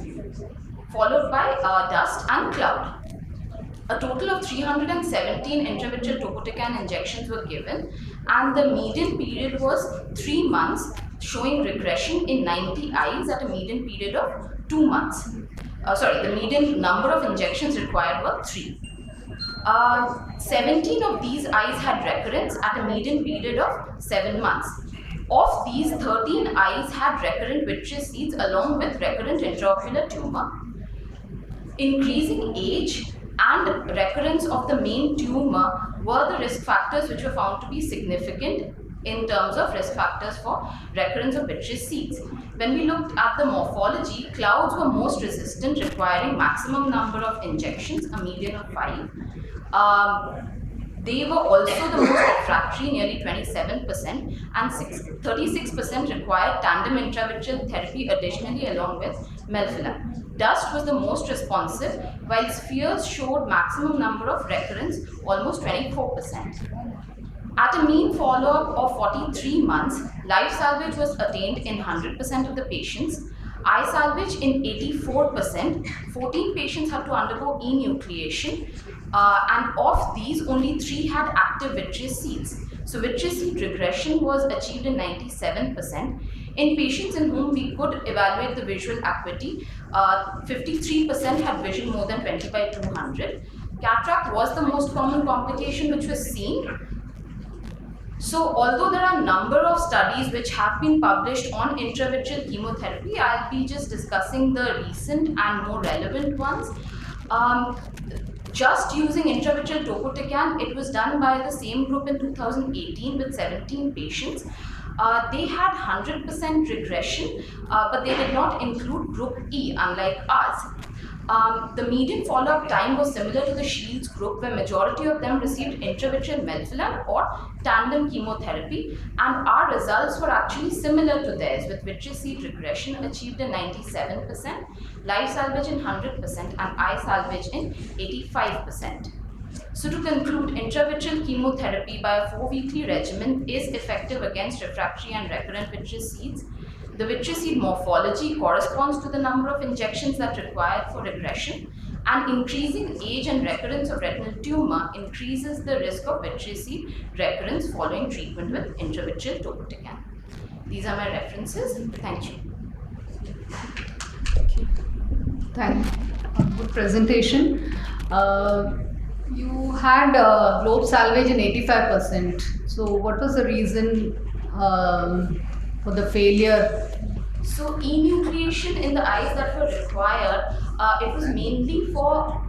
followed by dust and cloud. A total of 317 intravitreal topotecan injections were given, and the median period was 3 months, showing regression in 90 eyes at a median period of 2 months. The median number of injections required were 3. 17 of these eyes had recurrence at a median period of 7 months. Of these, 13 eyes had recurrent vitreous seeds along with recurrent intraocular tumor. Increasing age and recurrence of the main tumor were the risk factors which were found to be significant in terms of risk factors for recurrence of vitreous seeds. When we looked at the morphology, clouds were most resistant, requiring maximum number of injections, a median of 5. They were also the most refractory, nearly 27%, and 36% required tandem intravitreal therapy additionally along with melphalan. Dust was the most responsive, while spheres showed maximum number of recurrence, almost 24%. At a mean follow-up of 43 months, life salvage was attained in 100% of the patients, eye salvage in 84%, 14 patients had to undergo enucleation, and of these, only 3 had active vitreous seeds. So vitreous seed regression was achieved in 97%. In patients in whom we could evaluate the visual acuity, 53% had vision more than 20/200. Cataract was the most common complication which was seen. So although there are a number of studies which have been published on intravitreal chemotherapy, I'll be just discussing the recent and more relevant ones. Just using intravitreal topotecan, it was done by the same group in 2018 with 17 patients. They had 100% regression, but they did not include group E, unlike us. The median follow-up time was similar to the Shields group, where majority of them received intravitreal melphalan or tandem chemotherapy, and our results were actually similar to theirs, with vitreous seed regression achieved in 97%, life salvage in 100%, and eye salvage in 85%. So to conclude, intravitreal chemotherapy by a 4-weekly regimen is effective against refractory and recurrent vitreous seeds. The vitreous seed morphology corresponds to the number of injections that are required for regression, and increasing age and recurrence of retinal tumor increases the risk of vitreous seed recurrence following treatment with intravitreal topotecan. These are my references. Thank you. Thank you. Good presentation. You had globe salvage in 85%. So what was the reason for the failure? So enucleation in the eyes that were required, it was mainly for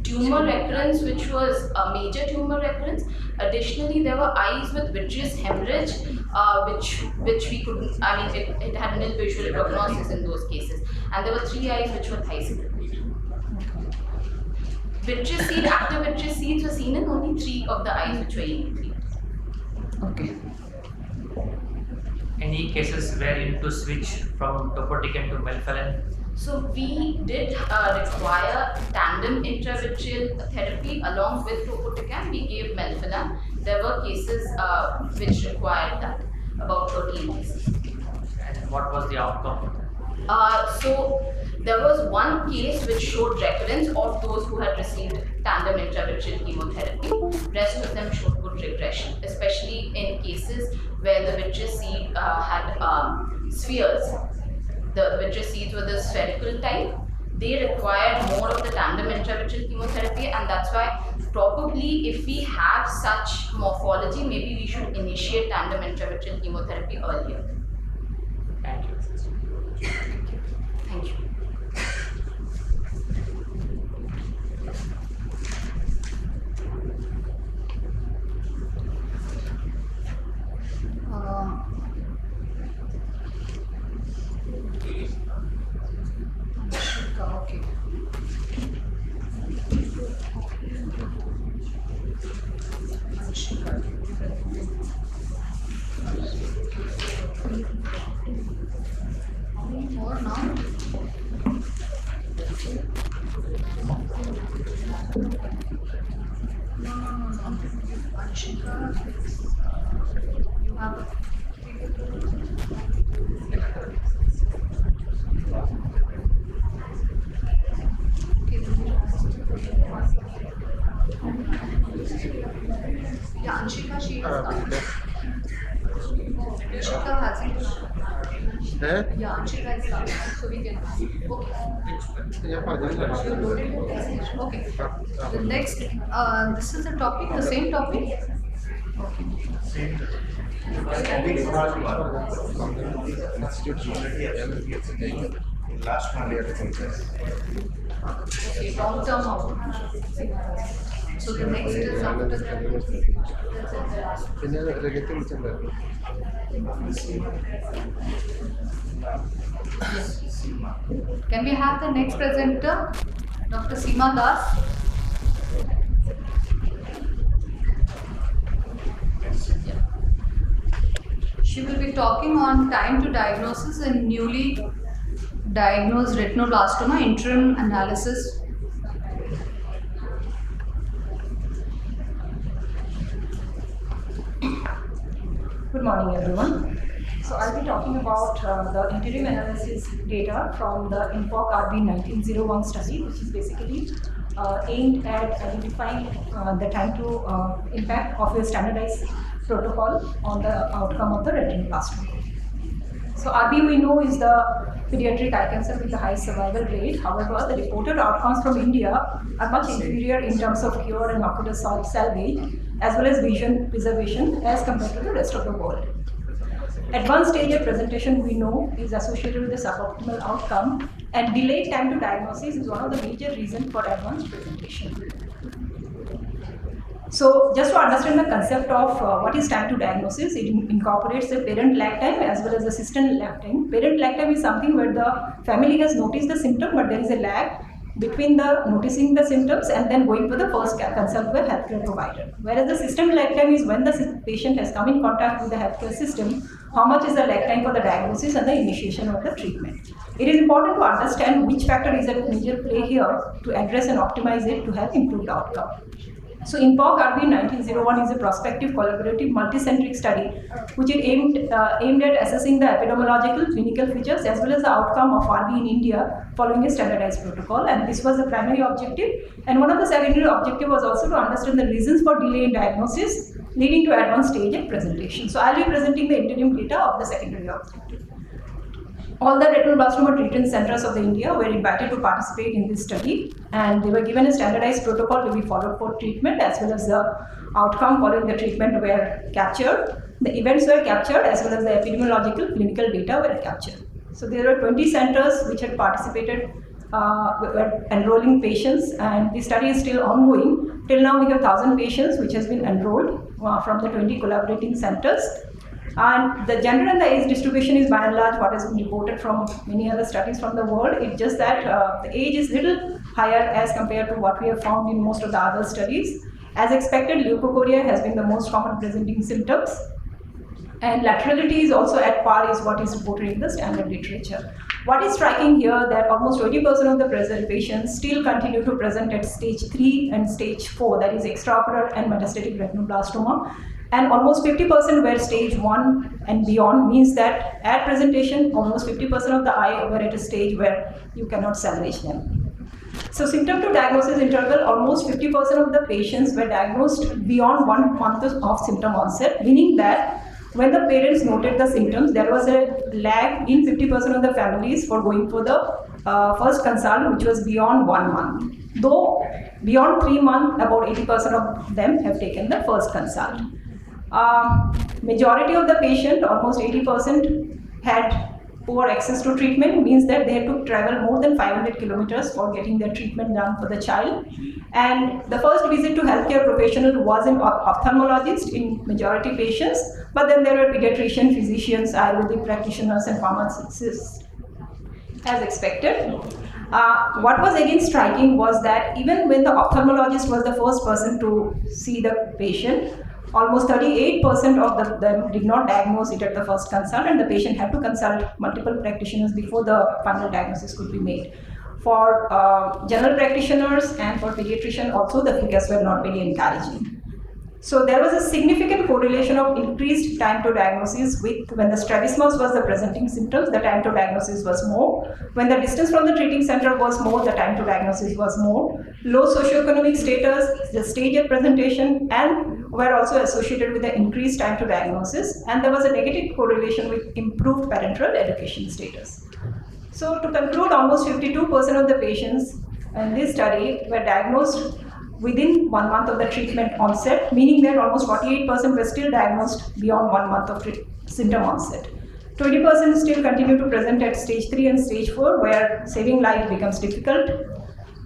tumor recurrence, which was a major tumor recurrence. Additionally, there were eyes with vitreous hemorrhage, which we couldn't, it had nil visual prognosis in those cases. And there were 3 eyes which were thicyclic. Vitreous seed, active vitreous seeds were seen in only 3 of the eyes which were enucleated. Okay. Any cases where you need to switch from topotecan to melphalan? So we did require tandem intravitreal therapy along with topotecan. We gave melphalan. There were cases which required that, about 13 cases. And what was the outcome? So there was one case which showed recurrence of those who had received tandem intravitreal chemotherapy. Rest of them showed good regression, especially in cases where the vitreous seed had spheres. The vitreous seeds were the spherical type. They required more of the tandem intravitreal chemotherapy, and that's why probably if we have such morphology, maybe we should initiate tandem intravitreal chemotherapy earlier. Thank you. Thank you. Okay. How many more now? No. Anshika, you have a yeah, Anshika, she has Anshika hasn't. Yeah, Anshika is started, so we can. Okay. Okay. The next, this is the topic, the same topic. Okay. Last one, Okay, long term outcome. So the next is after that. Can we have the next presenter, Dr. Seema Das? She will be talking on time to diagnosis in newly diagnosed retinoblastoma interim analysis. Good morning, everyone. So I'll be talking about the interim analysis data from the INPOC RB 1901 study, which is basically aimed at identifying the time to impact of a standardized protocol on the outcome of the retinoblastoma. So RB we know is the pediatric eye cancer with the highest survival rate. However, the reported outcomes from India are much inferior in terms of cure and ocular salvage, as well as vision preservation as compared to the rest of the world. Advanced stage of presentation we know is associated with the suboptimal outcome, and delayed time to diagnosis is one of the major reasons for advanced presentation. So just to understand the concept of what is time to diagnosis, it incorporates the parent lag time as well as the assistant lag time. Parent lag time is something where the family has noticed the symptom, but there is a lag between the noticing the symptoms and then going for the first consult with a healthcare provider. Whereas the system lag time is when the patient has come in contact with the healthcare system, how much is the lag time for the diagnosis and the initiation of the treatment. It is important to understand which factor is at major play here to address and optimize it to have improved outcome. So INPOC RB 1901 is a prospective collaborative multicentric study which is aimed at assessing the epidemiological clinical features as well as the outcome of RB in India following a standardized protocol, and this was the primary objective, and one of the secondary objective was also to understand the reasons for delay in diagnosis leading to advanced stage and presentation. So I will be presenting the interim data of the secondary objective. All the retinoblastoma treatment centers of India were invited to participate in this study, and they were given a standardized protocol to be followed for treatment, as well as the outcome following the treatment were captured. The events were captured as well as the epidemiological clinical data were captured. So there were 20 centers which had participated, were enrolling patients, and the study is still ongoing. Till now we have 1,000 patients which has been enrolled from the 20 collaborating centers. And the gender and the age distribution is by and large what has been reported from many other studies from the world. It's just that the age is little higher as compared to what we have found in most of the other studies. As expected, leukocoria has been the most common presenting symptoms, and laterality is also at par is what is reported in the standard literature. What is striking here that almost 20% of the present patients still continue to present at stage 3 and stage 4, that is extraocular and metastatic retinoblastoma. And almost 50% were stage 1 and beyond, means that at presentation, almost 50% of the eye were at a stage where you cannot salvage them. So symptom to diagnosis interval, almost 50% of the patients were diagnosed beyond 1 month of symptom onset, meaning that when the parents noted the symptoms, there was a lag in 50% of the families for going for the first consult, which was beyond 1 month. Though beyond 3 months, about 80% of them have taken the first consult. Majority of the patient, almost 80%, had poor access to treatment, means that they had to travel more than 500 kilometers for getting their treatment done for the child. And the first visit to healthcare professional was an ophthalmologist in majority patients, but then there were pediatrician, physicians, Ayurvedic practitioners and pharmacists as expected. What was again striking was that even when the ophthalmologist was the first person to see the patient, almost 38% of them did not diagnose it at the first consult, and the patient had to consult multiple practitioners before the final diagnosis could be made. For general practitioners and for pediatrician also, the figures were not very encouraging. So there was a significant correlation of increased time to diagnosis with when the strabismus was the presenting symptoms, the time to diagnosis was more. When the distance from the treating center was more, the time to diagnosis was more. Low socioeconomic status, the stage of presentation, and were also associated with the increased time to diagnosis, and there was a negative correlation with improved parental education status. So to conclude, almost 52% of the patients in this study were diagnosed within 1 month of the treatment onset, meaning that almost 48% were still diagnosed beyond 1 month of symptom onset. 20% still continue to present at stage 3 and stage 4, where saving life becomes difficult.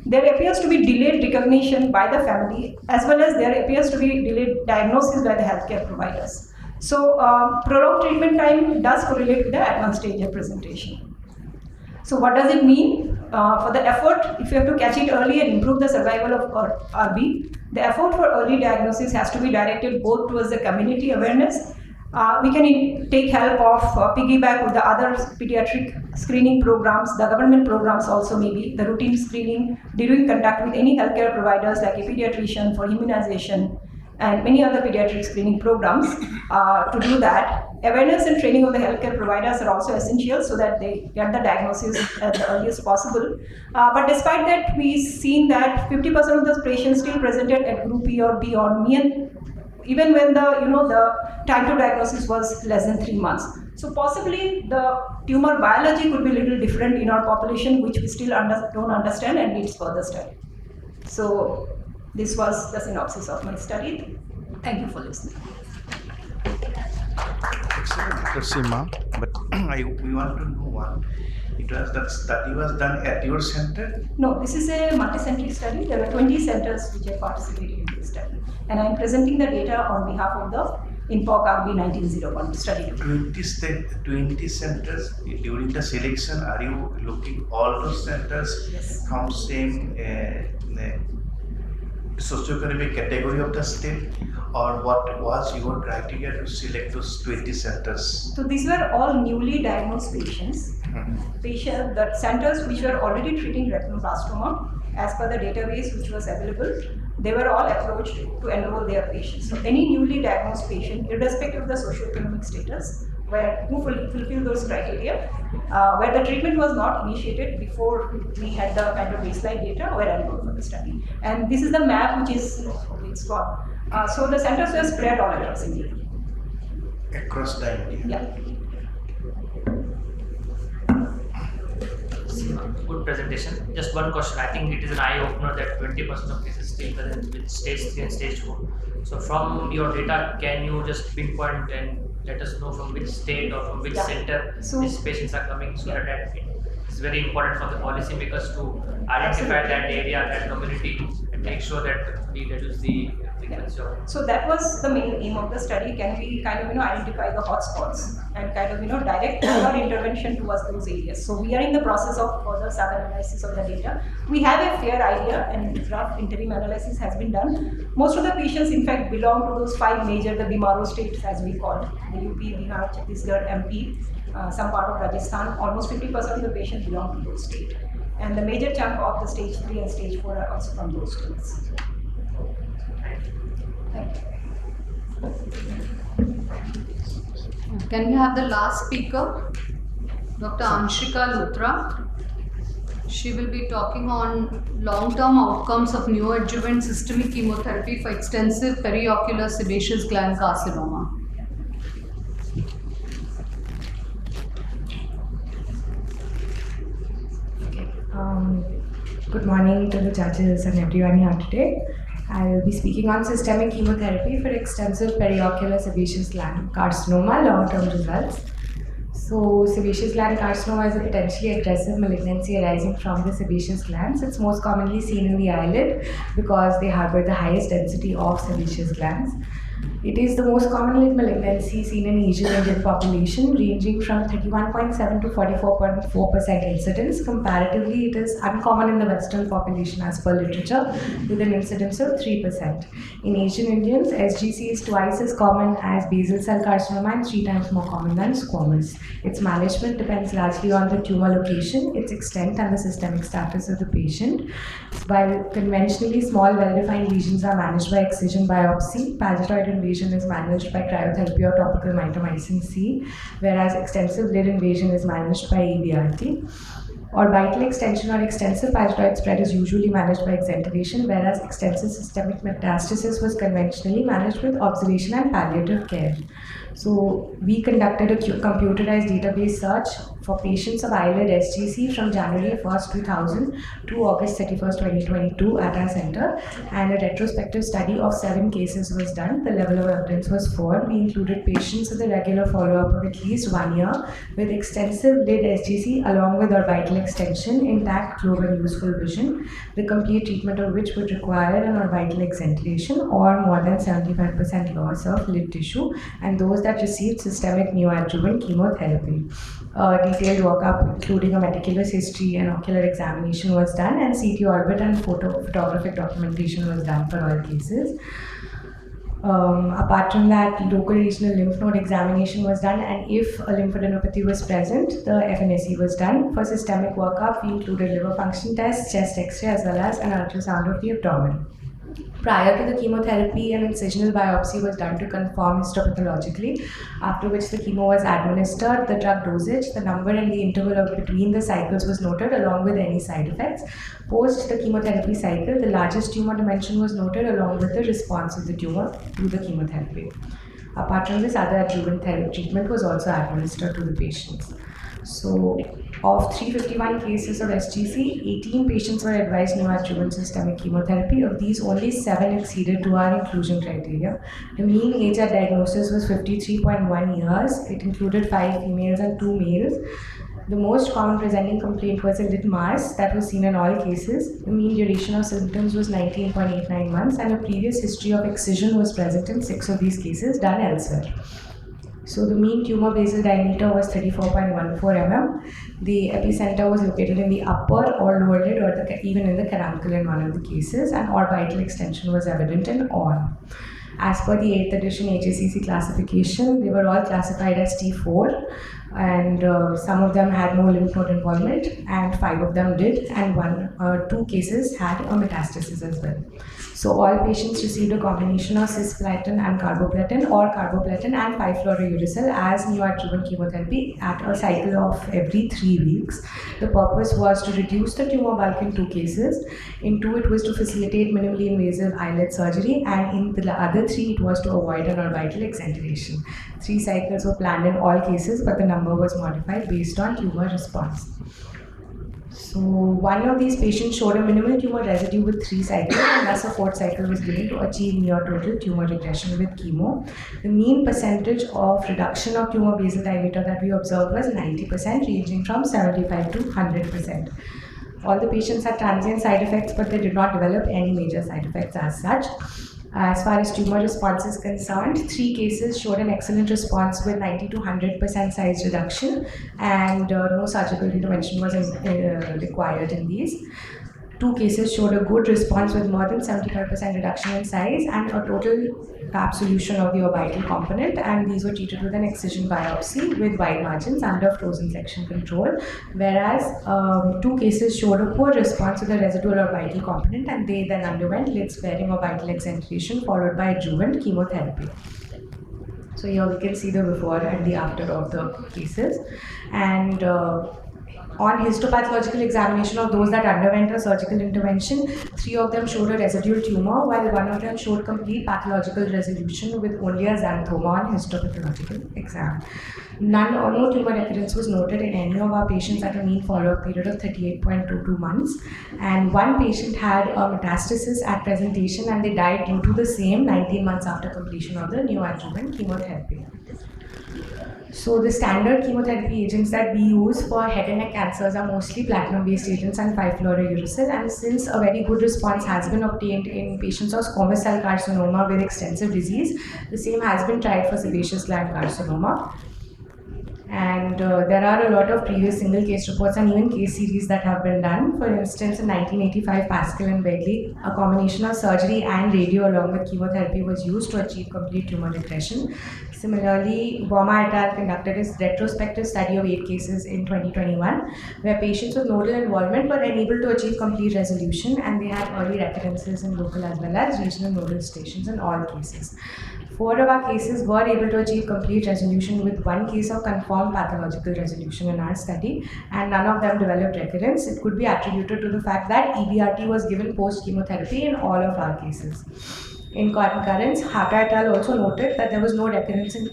there appears to be delayed recognition by the family, as well as there appears to be delayed diagnosis by the healthcare providers. So prolonged treatment time does correlate with the advanced stage of presentation. So what does it mean? For the effort, if you have to catch it early and improve the survival of RB, the effort for early diagnosis has to be directed both towards the community awareness. We can take help of piggyback with the other pediatric screening programs, the government programs also maybe, the routine screening, during contact with any healthcare providers like a pediatrician for immunization and many other pediatric screening programs. To do that, awareness and training of the healthcare providers are also essential so that they get the diagnosis at the earliest possible. But despite that, we've seen that 50% of those patients still presented at group E or B or MEN, even when the time to diagnosis was less than 3 months. So possibly the tumor biology could be a little different in our population, which we still don't understand and needs further study. So this was the synopsis of my study. Thank you for listening. Dr. Seema, but we want to know one. That study was done at your center? No, this is a multi-centric study. There were 20 centers which have participated in this study. And I am presenting the data on behalf of the INPOC RB 1901 study. 20 centers. During the selection, are you looking all those centers from same socioeconomic category of the state, or what was your criteria to select those 20 centers? So these were all newly diagnosed patients. The centers which were already treating retinoblastoma, as per the database which was available, they were all approached to enroll their patients. So any newly diagnosed patient, irrespective of the socioeconomic status, who fulfill those criteria, where the treatment was not initiated before we had the kind of baseline data, were enrolled for the study. And this is the map which is, it's gone. So the centers were spread all across India. Across the India? Yeah. Good presentation. Just one question. I think it is an eye-opener that 20% of cases still present with stage 3 and stage 4. So from your data, can you just pinpoint and let us know from which state or from which center these patients are coming, so that it's very important for the policymakers to identify that area, that community, and make sure that we reduce the frequency of. So that was the main aim of the study. Can we kind of identify the hotspots and kind of direct our intervention towards those areas? So we are in the process of further sub-analysis of the data. We have a fair idea, and rough interim analysis has been done. Most of the patients, in fact, belong to those 5 major, the BIMARO states as we call it, the UP, Bihar, Chhattisgarh, MP, some part of Rajasthan. Almost 50% of the patients belong to those states. And the major chunk of the stage 3 and stage 4 are also from those states. Thank you. Can we have the last speaker, Dr. Anshika Luthra? She will be talking on long-term outcomes of neoadjuvant systemic chemotherapy for extensive periocular sebaceous gland carcinoma. Good morning to the judges and everyone here today. I will be speaking on systemic chemotherapy for extensive periocular sebaceous gland carcinoma, long-term results. So, sebaceous gland carcinoma is a potentially aggressive malignancy arising from the sebaceous glands. It's most commonly seen in the eyelid because they harbor the highest density of sebaceous glands. It is the most common malignancy seen in Asian Indian population, ranging from 31.7 to 44.4% incidence. Comparatively, it is uncommon in the Western population as per literature, with an incidence of 3%. In Asian Indians, SGC is twice as common as basal cell carcinoma and 3 times more common than squamous. Its management depends largely on the tumor location, its extent, and the systemic status of the patient. While conventionally small, well-defined lesions are managed by excision biopsy, palliatoid invasion is managed by cryotherapy or topical mitomycin C, whereas extensive lid invasion is managed by EBRT. Orbital extension or extensive palliatoid spread is usually managed by exenteration, whereas extensive systemic metastasis was conventionally managed with observation and palliative care. So we conducted a computerized database search for patients of eyelid SGC from January 1st, 2000 to August 31st, 2022 at our center, and a retrospective study of 7 cases was done. The level of evidence was 4. We included patients with a regular follow-up of at least 1 year with extensive lid SGC along with orbital extension, intact globe and useful vision, the complete treatment of which would require an orbital exenteration or more than 75% loss of lid tissue, and those that received systemic neoadjuvant chemotherapy. Detailed workup including a meticulous history and ocular examination was done, and CT orbit and photographic documentation was done for all cases. Apart from that, local regional lymph node examination was done, and if a lymphadenopathy was present, the FNSE was done. For systemic workup, we included liver function tests, chest X-ray, as well as an ultrasound of the abdomen. Prior to the chemotherapy, an incisional biopsy was done to confirm histopathologically, after which the chemo was administered, the drug dosage, the number and the interval of between the cycles was noted along with any side effects. Post the chemotherapy cycle, the largest tumor dimension was noted along with the response of the tumor to the chemotherapy. Apart from this, other adjuvant treatment was also administered to the patients. So, of 351 cases of SGC, 18 patients were advised neoadjuvant systemic chemotherapy. Of these, only 7 exceeded to our inclusion criteria. The mean age at diagnosis was 53.1 years. It included 5 females and 2 males. The most common presenting complaint was a lid mass that was seen in all cases. The mean duration of symptoms was 19.89 months, and a previous history of excision was present in 6 of these cases done elsewhere. So the mean tumor basal diameter was 34.14 mm. The epicenter was located in the upper or lower lid, or even in the caruncle in one of the cases, and orbital extension was evident in all. As per the 8th edition HACC classification, they were all classified as T4, and some of them had no lymph node involvement, and 5 of them did, and 2 cases had a metastasis as well. So all patients received a combination of cisplatin and carboplatin, or carboplatin and 5-fluorouracil as neoadjuvant chemotherapy at a cycle of every 3 weeks. The purpose was to reduce the tumor bulk in 2 cases. In 2, it was to facilitate minimally invasive eyelid surgery, and in the other 3, it was to avoid an orbital exenteration. 3 cycles were planned in all cases, but the number was modified based on tumor response. So one of these patients showed a minimal tumor residue with 3 cycles, and thus a 4th cycle was given to achieve near total tumor regression with chemo. The mean percentage of reduction of tumor basal diameter that we observed was 90%, ranging from 75 to 100%. All the patients had transient side effects, but they did not develop any major side effects as such. As far as tumor response is concerned, 3 cases showed an excellent response with 90 to 100% size reduction, and no surgical intervention was required in these. 2 cases showed a good response with more than 75% reduction in size and a total FAP solution of the orbital component, and these were treated with an excision biopsy with wide margins under frozen section control, whereas 2 cases showed a poor response to the residual orbital component, and they then underwent lid sparing orbital exenteration followed by adjuvant chemotherapy. So here we can see the before and the after of the cases, and on histopathological examination of those that underwent a surgical intervention, 3 of them showed a residual tumor, while 1 of them showed complete pathological resolution with only a xanthoma on histopathological exam. None or no tumor recurrence was noted in any of our patients at a mean follow-up period of 38.22 months, and 1 patient had a metastasis at presentation, and they died due to the same 19 months after completion of the neoadjuvant chemotherapy. So the standard chemotherapy agents that we use for head and neck cancers are mostly platinum-based agents and 5-fluorouracil, and since a very good response has been obtained in patients of squamous cell carcinoma with extensive disease, the same has been tried for sebaceous gland carcinoma. And there are a lot of previous single case reports and even case series that have been done. For instance, in 1985, Pascal and Begley, a combination of surgery and radio along with chemotherapy was used to achieve complete tumor regression. Similarly, Boma et al. Conducted a retrospective study of 8 cases in 2021, where patients with nodal involvement were unable to achieve complete resolution, and they had early recurrences in local as well as regional nodal stations in all cases. 4 of our cases were able to achieve complete resolution, with 1 case of confirmed pathological resolution in our study, and none of them developed recurrence. It could be attributed to the fact that EBRT was given post-chemotherapy in all of our cases. In concurrence, Hata et al. Also noted that there was no recurrence in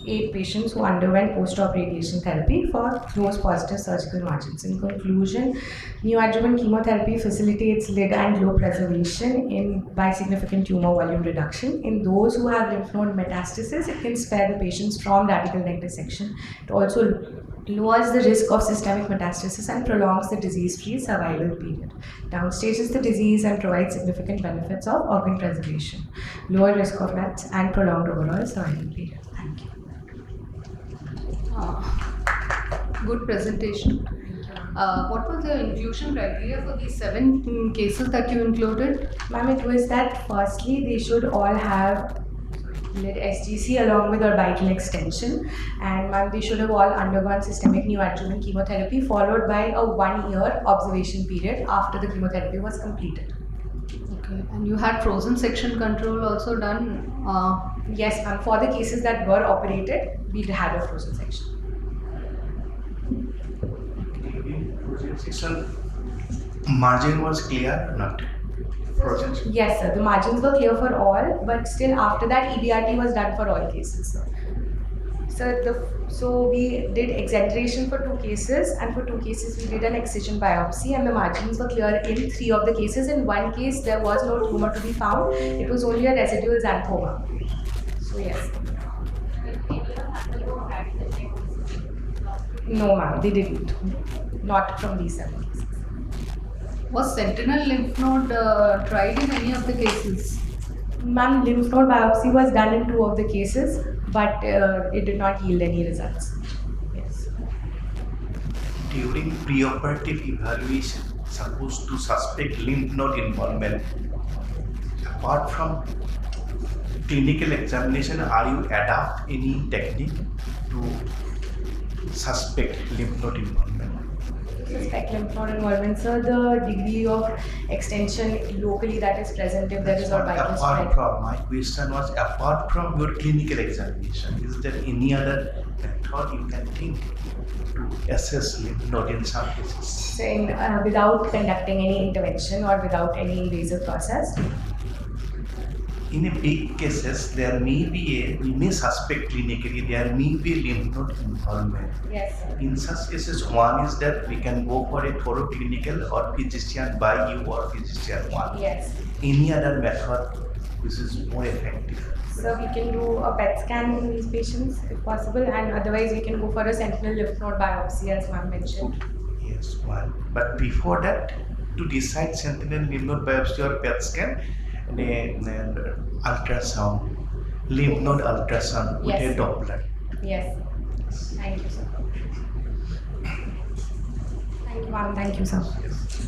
8 patients who underwent post-op radiation therapy for close positive surgical margins. In conclusion, neoadjuvant chemotherapy facilitates lid and globe preservation by significant tumor volume reduction. In those who have lymph node metastasis, it can spare the patients from radical neck dissection. It also lowers the risk of systemic metastasis and prolongs the disease-free survival period. Downstages the disease and provides significant benefits of organ preservation, lower risk of death, and prolonged overall survival period. Thank you. Good presentation. What was the inclusion criteria for these 7 cases that you included? Ma'am, it was that firstly they should all have lid SGC along with orbital extension, and ma'am, they should have all undergone systemic neoadjuvant chemotherapy followed by a 1-year observation period after the chemotherapy was completed. Okay, and you had frozen section control also done? Yes, ma'am. For the cases that were operated, we had a frozen section. Frozen section margin was clear or not? Frozen. Yes, sir. The margins were clear for all, but still after that, EBRT was done for all cases, sir. So we did exenteration for 2 cases, and for 2 cases we did an excision biopsy, and the margins were clear in 3 of the cases. In 1 case, there was no tumor to be found. It was only a residual xanthoma. So yes. No, ma'am, they didn't. Not from these 7 cases. Was sentinel lymph node tried in any of the cases? Ma'am, lymph node biopsy was done in 2 of the cases, but it did not yield any results. Yes. During preoperative evaluation, supposed to suspect lymph node involvement, apart from clinical examination, are you adopt any technique to suspect lymph node involvement? Suspect lymph node involvement, sir. The degree of extension locally that is present, if there is orbital spread. Apart from, my question was, apart from your clinical examination, is there any other method you can think to assess lymph node in some cases? So without conducting any intervention or without any invasive process? In a big cases, there may be we may suspect clinically there may be lymph node involvement. Yes, sir. In such cases, one is that we can go for a thorough clinical or physician by you or physician one. Yes. Any other method which is more effective? So we can do a PET scan in these patients if possible, and otherwise we can go for a sentinel lymph node biopsy as ma'am mentioned. Yes, one. But before that, to decide sentinel lymph node biopsy or PET scan, and ultrasound, lymph node ultrasound with a Doppler. Yes. Thank you, sir. Thank you, ma'am. Thank you, sir. Yes.